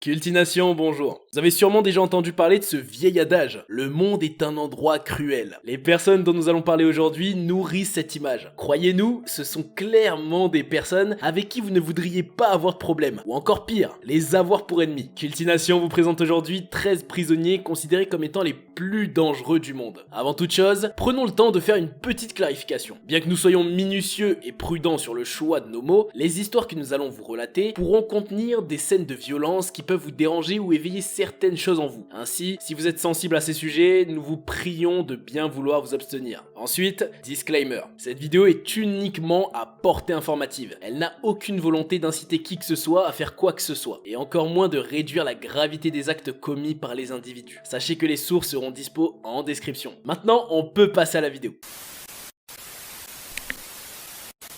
Cultination, bonjour. Vous avez sûrement déjà entendu parler de ce vieil adage, le monde est un endroit cruel. Les personnes dont nous allons parler aujourd'hui nourrissent cette image. Croyez-nous, ce sont clairement des personnes avec qui vous ne voudriez pas avoir de problème, ou encore pire, les avoir pour ennemis. Cultination vous présente aujourd'hui 13 prisonniers considérés comme étant les plus dangereux du monde. Avant toute chose, prenons le temps de faire une petite clarification. Bien que nous soyons minutieux et prudents sur le choix de nos mots, les histoires que nous allons vous relater pourront contenir des scènes de violence qui peuvent vous déranger ou éveiller certaines choses en vous. Ainsi, si vous êtes sensible à ces sujets, nous vous prions de bien vouloir vous abstenir. Ensuite, disclaimer. Cette vidéo est uniquement à portée informative. Elle n'a aucune volonté d'inciter qui que ce soit à faire quoi que ce soit, et encore moins de réduire la gravité des actes commis par les individus. Sachez que les sources seront dispo en description. Maintenant, on peut passer à la vidéo.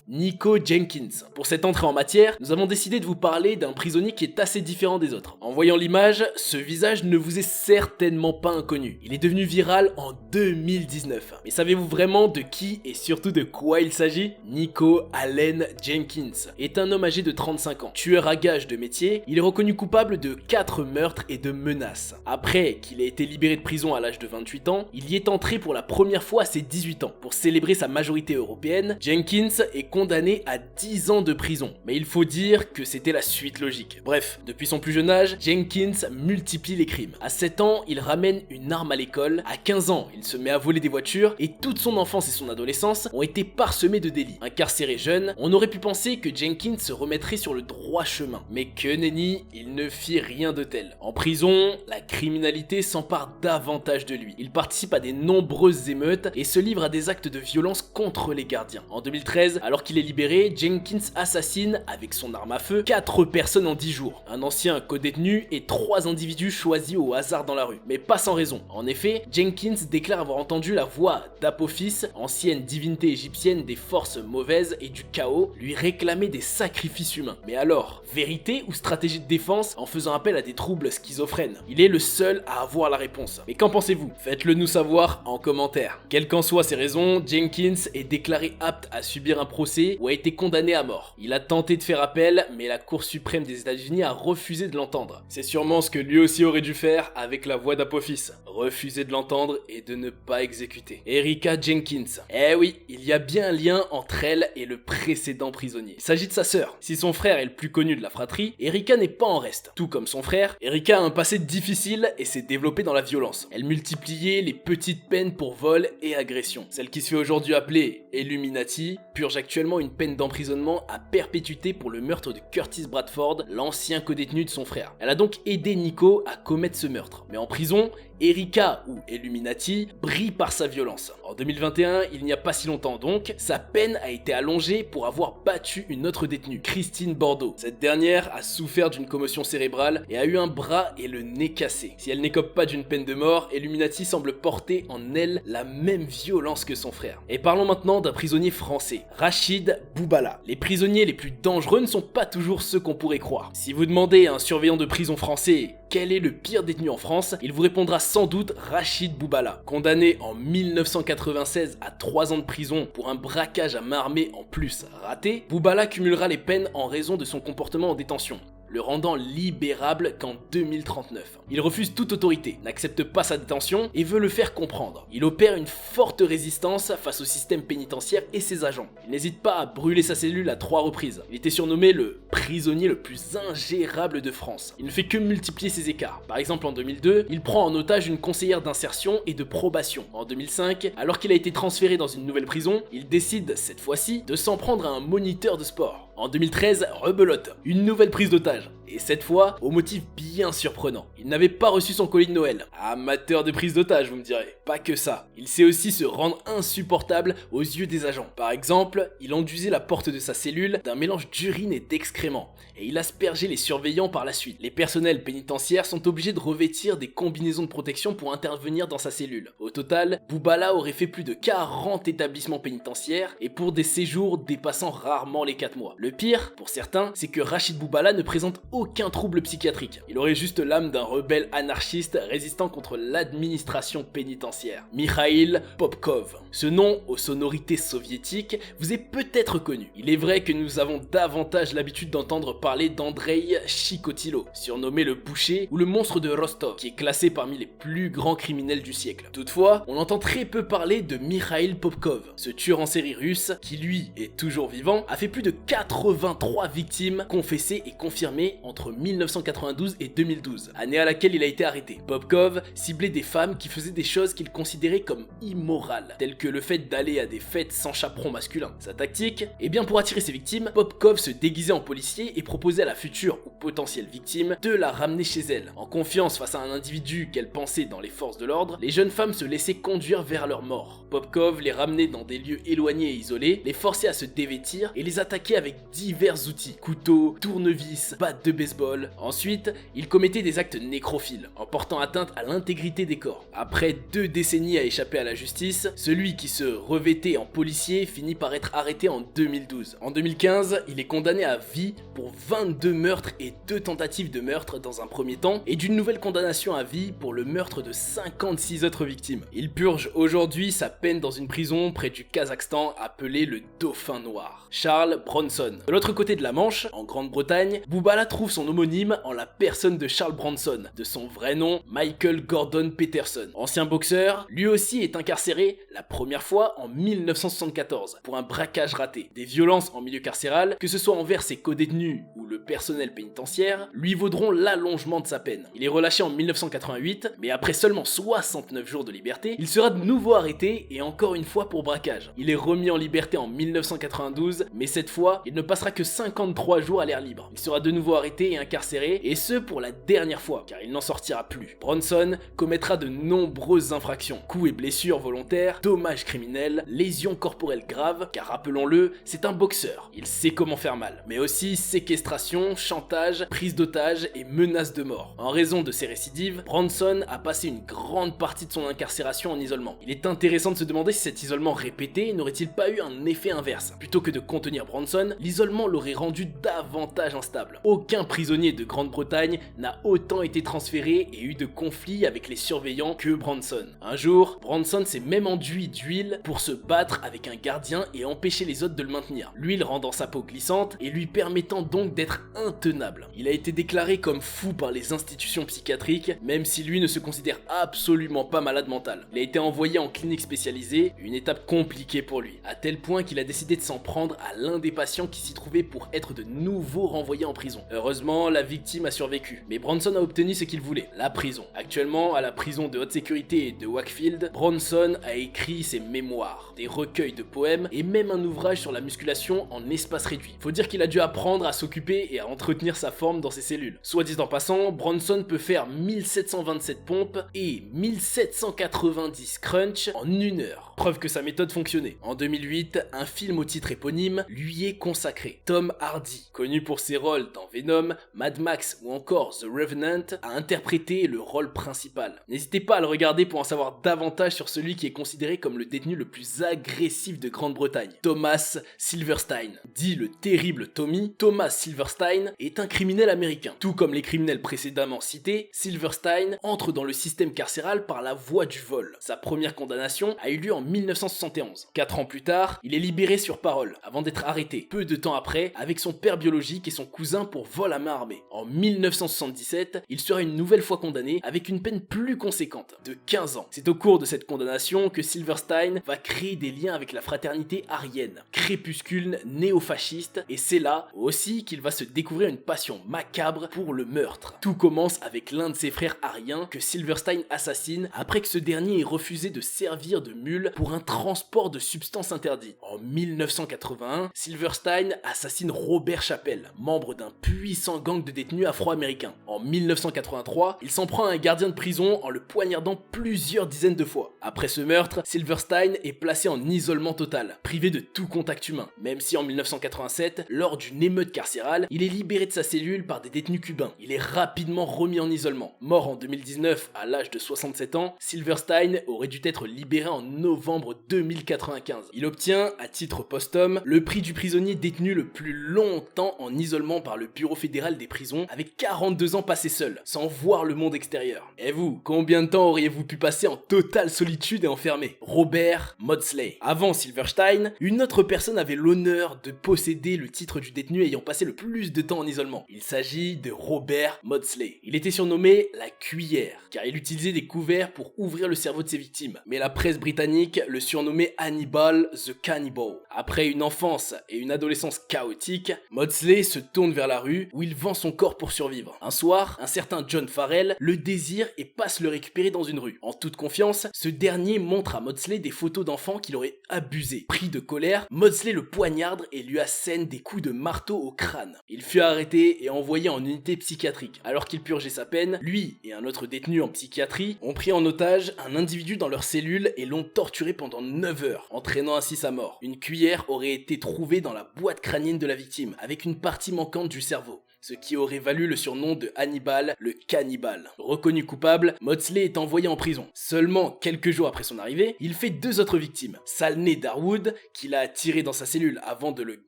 Nico Jenkins. Pour cette entrée en matière, nous avons décidé de vous parler d'un prisonnier qui est assez différent des autres. En voyant l'image, ce visage ne vous est certainement pas inconnu. Il est devenu viral en 2019. Mais savez-vous vraiment de qui et surtout de quoi il s'agit? Nico Allen Jenkins est un homme âgé de 35 ans. Tueur à gages de métier, il est reconnu coupable de 4 meurtres et de menaces. Après qu'il ait été libéré de prison à l'âge de 28 ans, il y est entré pour la première fois à ses 18 ans. Pour célébrer sa majorité européenne, Jenkins est condamné à 10 ans de prison. Mais il faut dire que c'était la suite logique. Bref, depuis son plus jeune âge, Jenkins multiplie les crimes. À 7 ans, il ramène une arme à l'école. À 15 ans, il se met à voler des voitures. Et toute son enfance et son adolescence ont été parsemées de délits. Incarcéré jeune, on aurait pu penser que Jenkins se remettrait sur le droit chemin. Mais que nenni, il ne fit rien de tel. En prison, la criminalité s'empare davantage de lui. Il participe à des nombreuses émeutes et se livre à des actes de violence contre les gardiens. En 2013, alors qu'il est libéré, Jenkins assassine, avec son arme à feu, 4 personnes en 10 jours. Un ancien co-détenu et 3 individus choisis au hasard dans la rue. Mais pas sans raison. En effet, Jenkins déclare avoir entendu la voix d'Apophis, ancienne divinité égyptienne des forces mauvaises et du chaos, lui réclamer des sacrifices humains. Mais alors, vérité ou stratégie de défense en faisant appel à des troubles schizophrènes? Il est le seul à avoir la réponse. Mais qu'en pensez-vous? Faites-le nous savoir en commentaire. Quelles qu'en soient ses raisons, Jenkins est déclaré apte à subir un procès ou a été condamné à mort. Il a tenté de faire appel, mais la Cour suprême des États-Unis a refusé de l'entendre. C'est sûrement ce que lui aussi aurait dû faire avec la voix d'Apophis. Refuser de l'entendre et de ne pas exécuter. Erika Jenkins. Eh oui, il y a bien un lien entre elle et le précédent prisonnier. Il s'agit de sa sœur. Si son frère est le plus connu de la fratrie, Erika n'est pas en reste. Tout comme son frère, Erika a un passé difficile et s'est développée dans la violence. Elle multipliait les petites peines pour vol et agression. Celle qui se fait aujourd'hui appeler Illuminati purge actuellement une peine d'emprisonnement à perpétuité pour le meurtre de Curtis Bradford, l'ancien codétenu de son frère. Elle a donc aidé Nico à commettre ce meurtre. Mais en prison, Erika, ou Illuminati, brille par sa violence. En 2021, il n'y a pas si longtemps donc, sa peine a été allongée pour avoir battu une autre détenue, Christine Bordeaux. Cette dernière a souffert d'une commotion cérébrale et a eu un bras et le nez cassés. Si elle n'écope pas d'une peine de mort, Illuminati semble porter en elle la même violence que son frère. Et parlons maintenant d'un prisonnier français, Rachid Boubala. Les prisonniers les plus dangereux ne sont pas toujours ceux qu'on pourrait croire. Si vous demandez à un surveillant de prison français quel est le pire détenu en France, il vous répondra sans doute Rachid Boubala. Condamné en 1996 à 3 ans de prison pour un braquage à main armée en plus raté, Boubala cumulera les peines en raison de son comportement en détention, le rendant libérable qu'en 2039. Il refuse toute autorité, n'accepte pas sa détention et veut le faire comprendre. Il opère une forte résistance face au système pénitentiaire et ses agents. Il n'hésite pas à brûler sa cellule à 3 reprises. Il était surnommé le prisonnier le plus ingérable de France. Il ne fait que multiplier ses écarts. Par exemple, en 2002, il prend en otage une conseillère d'insertion et de probation. En 2005, alors qu'il a été transféré dans une nouvelle prison, il décide, cette fois-ci, de s'en prendre à un moniteur de sport. En 2013, rebelote, une nouvelle prise d'otage. Et cette fois, au motif bien surprenant. Il n'avait pas reçu son colis de Noël. Amateur de prise d'otage, vous me direz. Pas que ça. Il sait aussi se rendre insupportable aux yeux des agents. Par exemple, il enduisait la porte de sa cellule d'un mélange d'urine et d'excréments. Et il aspergeait les surveillants par la suite. Les personnels pénitentiaires sont obligés de revêtir des combinaisons de protection pour intervenir dans sa cellule. Au total, Boubala aurait fait plus de 40 établissements pénitentiaires et pour des séjours dépassant rarement les 4 mois. Le pire, pour certains, c'est que Rachid Boubala ne présente aucun trouble psychiatrique. Il aurait juste l'âme d'un rebelle anarchiste résistant contre l'administration pénitentiaire. Mikhail Popkov. Ce nom, aux sonorités soviétiques, vous est peut-être connu. Il est vrai que nous avons davantage l'habitude d'entendre parler d'Andrei Chikotilo, surnommé le boucher ou le monstre de Rostov, qui est classé parmi les plus grands criminels du siècle. Toutefois, on entend très peu parler de Mikhail Popkov, ce tueur en série russe qui, lui, est toujours vivant, a fait plus de 83 victimes confessées et confirmées entre 1992 et 2012, année à laquelle il a été arrêté. Popkov ciblait des femmes qui faisaient des choses qu'il considérait comme immorales, telles que le fait d'aller à des fêtes sans chaperon masculin. Sa tactique? Eh bien, pour attirer ses victimes, Popkov se déguisait en policier et proposait à la future ou potentielle victime de la ramener chez elle. En confiance face à un individu qu'elle pensait dans les forces de l'ordre, les jeunes femmes se laissaient conduire vers leur mort. Popkov les ramenait dans des lieux éloignés et isolés, les forçait à se dévêtir et les attaquait avec divers outils, couteaux, tournevis, battes de baseball. Ensuite, il commettait des actes nécrophiles, en portant atteinte à l'intégrité des corps. Après 2 décennies à échapper à la justice, celui qui se revêtait en policier finit par être arrêté en 2012. En 2015, il est condamné à vie pour 22 meurtres et 2 tentatives de meurtre dans un premier temps, et d'une nouvelle condamnation à vie pour le meurtre de 56 autres victimes. Il purge aujourd'hui sa peine dans une prison près du Kazakhstan appelée le Dauphin Noir. Charles Bronson. De l'autre côté de la Manche, en Grande-Bretagne, Bubala trouve son homonyme en la personne de Charles Bronson, de son vrai nom Michael Gordon Peterson. Ancien boxeur, lui aussi est incarcéré la première fois en 1974 pour un braquage raté. Des violences en milieu carcéral, que ce soit envers ses codétenus ou le personnel pénitentiaire, lui vaudront l'allongement de sa peine. Il est relâché en 1988, mais après seulement 69 jours de liberté, il sera de nouveau arrêté et encore une fois pour braquage. Il est remis en liberté en 1992, mais cette fois, il ne passera que 53 jours à l'air libre. Il sera de nouveau arrêté et incarcéré, et ce pour la dernière fois, car il n'en sortira plus. Bronson commettra de nombreuses infractions, coups et blessures volontaires, dommages criminels, lésions corporelles graves, car rappelons-le, c'est un boxeur. Il sait comment faire mal, mais aussi séquestration, chantage, prise d'otage et menaces de mort. En raison de ses récidives, Bronson a passé une grande partie de son incarcération en isolement. Il est intéressant de se demander si cet isolement répété n'aurait-il pas eu un effet inverse. Plutôt que de contenir Bronson, l'isolement l'aurait rendu davantage instable. Aucun prisonnier de Grande-Bretagne n'a autant été transféré et eu de conflits avec les surveillants que Bronson. Un jour, Bronson s'est même enduit d'huile pour se battre avec un gardien et empêcher les autres de le maintenir. L'huile rendant sa peau glissante et lui permettant donc d'être intenable. Il a été déclaré comme fou par les institutions psychiatriques, même si lui ne se considère absolument pas malade mental. Il a été envoyé en clinique spécialisée, une étape compliquée pour lui, à tel point qu'il a décidé de s'en prendre à l'un des patients qui s'y trouvait pour être de nouveau renvoyé en prison. Heureusement, la victime a survécu, mais Bronson a obtenu ce qu'il voulait, la prison. Actuellement, à la prison de haute sécurité de Wakefield, Bronson a écrit ses mémoires, des recueils de poèmes et même un ouvrage sur la musculation en espace réduit. Faut dire qu'il a dû apprendre à s'occuper et à entretenir sa forme dans ses cellules. Soit dit en passant, Bronson peut faire 1727 pompes et 1790 crunch en 1 heure. Preuve que sa méthode fonctionnait. En 2008, un film au titre éponyme lui est consacré. Tom Hardy, connu pour ses rôles dans Venom, Mad Max ou encore The Revenant, a interprété le rôle principal. N'hésitez pas à le regarder pour en savoir davantage sur celui qui est considéré comme le détenu le plus agressif de Grande-Bretagne, Thomas Silverstein. Dit le terrible Tommy, Thomas Silverstein est un criminel américain. Tout comme les criminels précédemment cités, Silverstein entre dans le système carcéral par la voie du vol. Sa première condamnation a eu lieu en 1971. 4 ans plus tard, il est libéré sur parole, avant d'être arrêté, peu de temps après, avec son père biologique et son cousin pour vol à main armée. En 1977, il sera une nouvelle fois condamné avec une peine plus conséquente, de 15 ans. C'est au cours de cette condamnation que Silverstein va créer des liens avec la fraternité aryenne, crépuscule néo-fasciste, et c'est là aussi qu'il va se découvrir une passion macabre pour le meurtre. Tout commence avec l'un de ses frères aryens que Silverstein assassine après que ce dernier ait refusé de servir de mule pour un transport de substances interdites. En 1981, Silverstein assassine Robert Chappell, membre d'un puissant gang de détenus afro-américains. En 1983, il s'en prend à un gardien de prison en le poignardant plusieurs dizaines de fois. Après ce meurtre, Silverstein est placé en isolement total, privé de tout contact humain, même si en 1987, lors d'une émeute carcérale, il est libéré de sa cellule par des détenus cubains. Il est rapidement remis en isolement. Mort en 2019 à l'âge de 67 ans, Silverstein aurait dû être libéré en novembre novembre 2095. Il obtient, à titre posthume, le prix du prisonnier détenu le plus longtemps en isolement par le Bureau fédéral des prisons, avec 42 ans passés seul, sans voir le monde extérieur. Et vous, combien de temps auriez-vous pu passer en totale solitude et enfermé? Robert Maudsley. Avant Silverstein, une autre personne avait l'honneur de posséder le titre du détenu ayant passé le plus de temps en isolement. Il s'agit de Robert Maudsley. Il était surnommé la cuillère, car il utilisait des couverts pour ouvrir le cerveau de ses victimes. Mais la presse britannique le surnommait Hannibal the Cannibal. Après une enfance et une adolescence chaotique, Maudsley se tourne vers la rue où il vend son corps pour survivre. Un soir, un certain John Farrell le désire et passe le récupérer dans une rue. En toute confiance, ce dernier montre à Maudsley des photos d'enfants qu'il aurait abusés. Pris de colère, Maudsley le poignarde et lui assène des coups de marteau au crâne. Il fut arrêté et envoyé en unité psychiatrique. Alors qu'il purgeait sa peine, lui et un autre détenu en psychiatrie ont pris en otage un individu dans leur cellule et l'ont torturé pendant 9 heures, entraînant ainsi sa mort. Une cuillère aurait été trouvée dans la boîte crânienne de la victime, avec une partie manquante du cerveau, ce qui aurait valu le surnom de Hannibal le cannibale. Reconnu coupable, Maudsley est envoyé en prison. Seulement quelques jours après son arrivée, il fait 2 autres victimes. Salney Darwood, qu'il a tiré dans sa cellule avant de le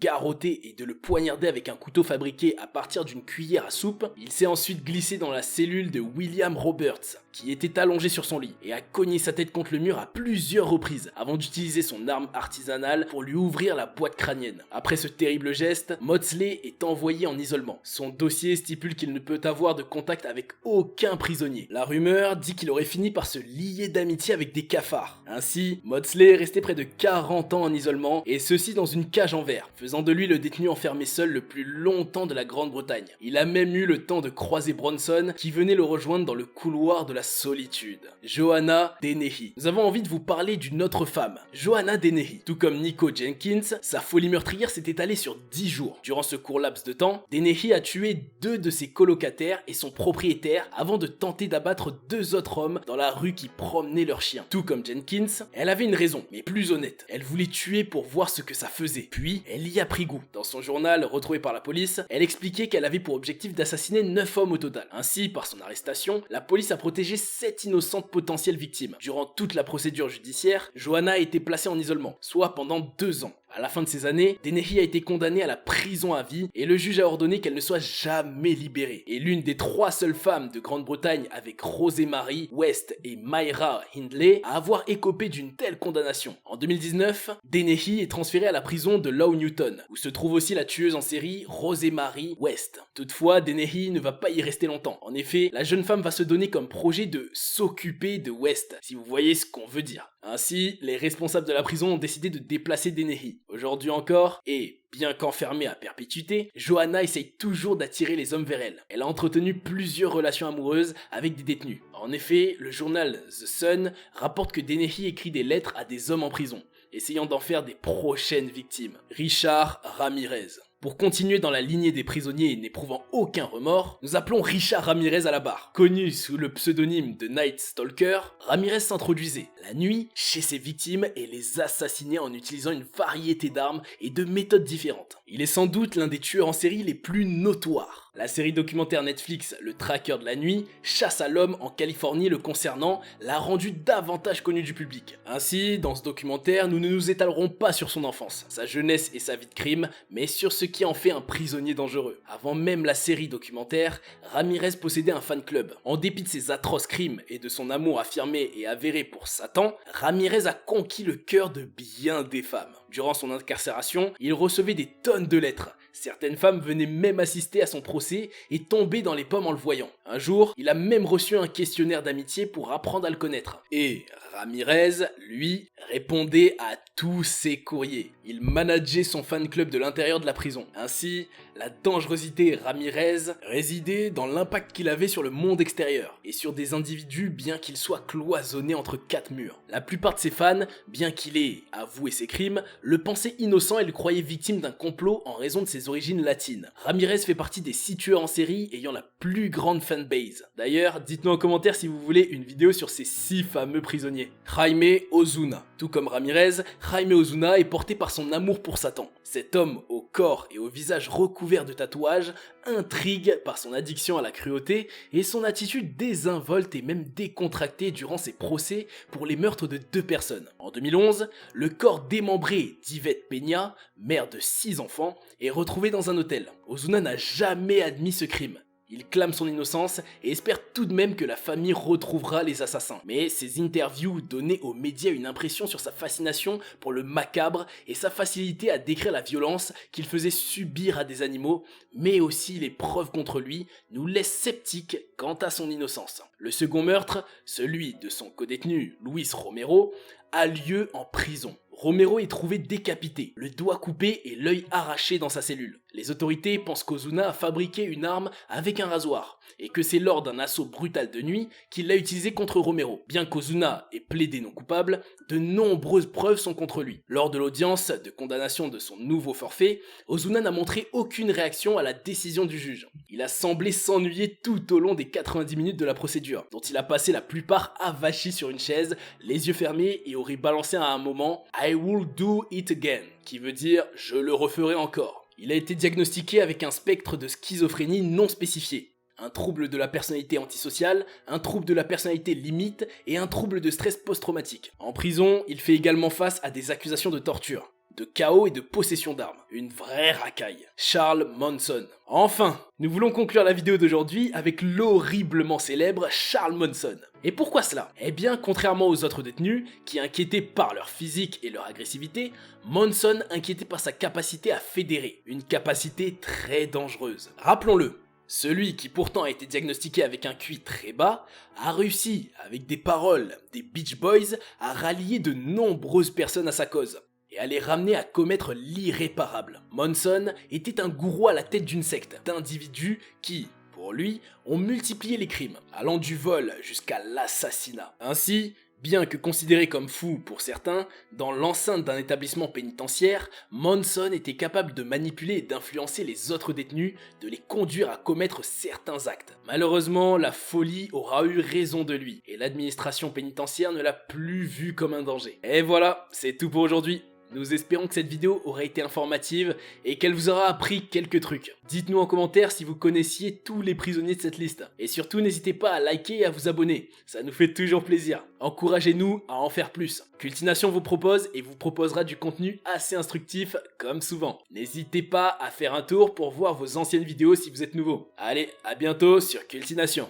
garrotter et de le poignarder avec un couteau fabriqué à partir d'une cuillère à soupe. Il s'est ensuite glissé dans la cellule de William Roberts, qui était allongé sur son lit, et a cogné sa tête contre le mur à plusieurs reprises, avant d'utiliser son arme artisanale pour lui ouvrir la boîte crânienne. Après ce terrible geste, Maudsley est envoyé en isolement. Son dossier stipule qu'il ne peut avoir de contact avec aucun prisonnier. La rumeur dit qu'il aurait fini par se lier d'amitié avec des cafards. Ainsi, Maudsley est resté près de 40 ans en isolement, et ceci dans une cage en verre, faisant de lui le détenu enfermé seul le plus longtemps de la Grande-Bretagne. Il a même eu le temps de croiser Bronson, qui venait le rejoindre dans le couloir de la solitude. Joanna Dennehy. Nous avons envie de vous parler d'une autre femme, Joanna Dennehy. Tout comme Nico Jenkins, sa folie meurtrière s'est étalée sur 10 jours. Durant ce court laps de temps, Dennehy a tué 2 de ses colocataires et son propriétaire avant de tenter d'abattre 2 autres hommes dans la rue qui promenaient leurs chiens. Tout comme Jenkins, elle avait une raison, mais plus honnête. Elle voulait tuer pour voir ce que ça faisait. Puis, elle y a pris goût. Dans son journal, retrouvé par la police, elle expliquait qu'elle avait pour objectif d'assassiner 9 hommes au total. Ainsi, par son arrestation, la police a protégé 7 innocentes potentielles victimes. Durant toute la procédure judiciaire, Joanna a été placée en isolement, soit pendant 2 ans. À la fin de ces années, Dennehy a été condamnée à la prison à vie et le juge a ordonné qu'elle ne soit jamais libérée. Et l'une des 3 seules femmes de Grande-Bretagne avec Rosemary West et Myra Hindley à avoir écopé d'une telle condamnation. En 2019, Dennehy est transférée à la prison de Low Newton, où se trouve aussi la tueuse en série Rosemary West. Toutefois, Dennehy ne va pas y rester longtemps. En effet, la jeune femme va se donner comme projet de s'occuper de West, si vous voyez ce qu'on veut dire. Ainsi, les responsables de la prison ont décidé de déplacer Dennehy. Aujourd'hui encore, et bien qu'enfermée à perpétuité, Joanna essaye toujours d'attirer les hommes vers elle. Elle a entretenu plusieurs relations amoureuses avec des détenus. En effet, le journal The Sun rapporte que Dennehy écrit des lettres à des hommes en prison, essayant d'en faire des prochaines victimes. Richard Ramirez. Pour continuer dans la lignée des prisonniers n'éprouvant aucun remords, nous appelons Richard Ramirez à la barre. Connu sous le pseudonyme de Night Stalker, Ramirez s'introduisait la nuit chez ses victimes et les assassinait en utilisant une variété d'armes et de méthodes différentes. Il est sans doute l'un des tueurs en série les plus notoires. La série documentaire Netflix Le Traqueur de la nuit, chasse à l'homme en Californie le concernant, l'a rendu davantage connu du public. Ainsi, dans ce documentaire, nous ne nous étalerons pas sur son enfance, sa jeunesse et sa vie de crime, mais sur ce qui en fait un prisonnier dangereux. Avant même la série documentaire, Ramirez possédait un fan club. En dépit de ses atroces crimes et de son amour affirmé et avéré pour Satan, Ramirez a conquis le cœur de bien des femmes. Durant son incarcération, il recevait des tonnes de lettres. Certaines femmes venaient même assister à son procès et tombaient dans les pommes en le voyant. Un jour, il a même reçu un questionnaire d'amitié pour apprendre à le connaître. Et Ramirez, lui, répondait à tous ses courriers. Il manageait son fan club de l'intérieur de la prison. Ainsi, la dangerosité Ramirez résidait dans l'impact qu'il avait sur le monde extérieur et sur des individus bien qu'ils soient cloisonnés entre 4 murs. La plupart de ses fans, bien qu'il ait avoué ses crimes, le pensaient innocent et le croyaient victime d'un complot en raison de ses ses origines latines. Ramirez fait partie des 6 tueurs en série ayant la plus grande fanbase. D'ailleurs, dites-nous en commentaire si vous voulez une vidéo sur ces 6 fameux prisonniers. Jaime Ozuna. Tout comme Ramirez, Jaime Ozuna est porté par son amour pour Satan. Cet homme au corps et au visage recouvert de tatouages intrigue par son addiction à la cruauté et son attitude désinvolte et même décontractée durant ses procès pour les meurtres de 2 personnes. En 2011, le corps démembré d'Yvette Peña, mère de 6 enfants, est retrouvé dans un hôtel. Ozuna n'a jamais admis ce crime. Il clame son innocence et espère tout de même que la famille retrouvera les assassins. Mais ses interviews donnaient aux médias une impression sur sa fascination pour le macabre et sa facilité à décrire la violence qu'il faisait subir à des animaux, mais aussi les preuves contre lui nous laissent sceptiques quant à son innocence. Le second meurtre, celui de son codétenu Luis Romero, a lieu en prison. Romero est trouvé décapité, le doigt coupé et l'œil arraché dans sa cellule. Les autorités pensent qu'Ozuna a fabriqué une arme avec un rasoir, et que c'est lors d'un assaut brutal de nuit qu'il l'a utilisé contre Romero. Bien qu'Ozuna ait plaidé non coupable, de nombreuses preuves sont contre lui. Lors de l'audience de condamnation de son nouveau forfait, Ozuna n'a montré aucune réaction à la décision du juge. Il a semblé s'ennuyer tout au long des 90 minutes de la procédure, dont il a passé la plupart avachi sur une chaise, les yeux fermés et aurait balancé à un moment « I will do it again », qui veut dire « je le referai encore ». Il a été diagnostiqué avec un spectre de schizophrénie non spécifié, un trouble de la personnalité antisociale, un trouble de la personnalité limite et un trouble de stress post-traumatique. En prison, il fait également face à des accusations de torture, de chaos et de possession d'armes. Une vraie racaille. Charles Manson. Enfin, nous voulons conclure la vidéo d'aujourd'hui avec l'horriblement célèbre Charles Manson. Et pourquoi cela? Eh bien, contrairement aux autres détenus, qui inquiétaient par leur physique et leur agressivité, Manson inquiétait par sa capacité à fédérer, une capacité très dangereuse. Rappelons-le, celui qui pourtant a été diagnostiqué avec un QI très bas, a réussi, avec des paroles des Beach Boys, à rallier de nombreuses personnes à sa cause et à les ramener à commettre l'irréparable. Manson était un gourou à la tête d'une secte d'individus qui, pour lui, ont multiplié les crimes, allant du vol jusqu'à l'assassinat. Ainsi, bien que considéré comme fou pour certains, dans l'enceinte d'un établissement pénitentiaire, Manson était capable de manipuler et d'influencer les autres détenus, de les conduire à commettre certains actes. Malheureusement, la folie aura eu raison de lui, et l'administration pénitentiaire ne l'a plus vu comme un danger. Et voilà, c'est tout pour aujourd'hui. Nous espérons que cette vidéo aura été informative et qu'elle vous aura appris quelques trucs. Dites-nous en commentaire si vous connaissiez tous les prisonniers de cette liste. Et surtout, n'hésitez pas à liker et à vous abonner, ça nous fait toujours plaisir. Encouragez-nous à en faire plus. Cultination vous propose et vous proposera du contenu assez instructif comme souvent. N'hésitez pas à faire un tour pour voir vos anciennes vidéos si vous êtes nouveau. Allez, à bientôt sur Cultination.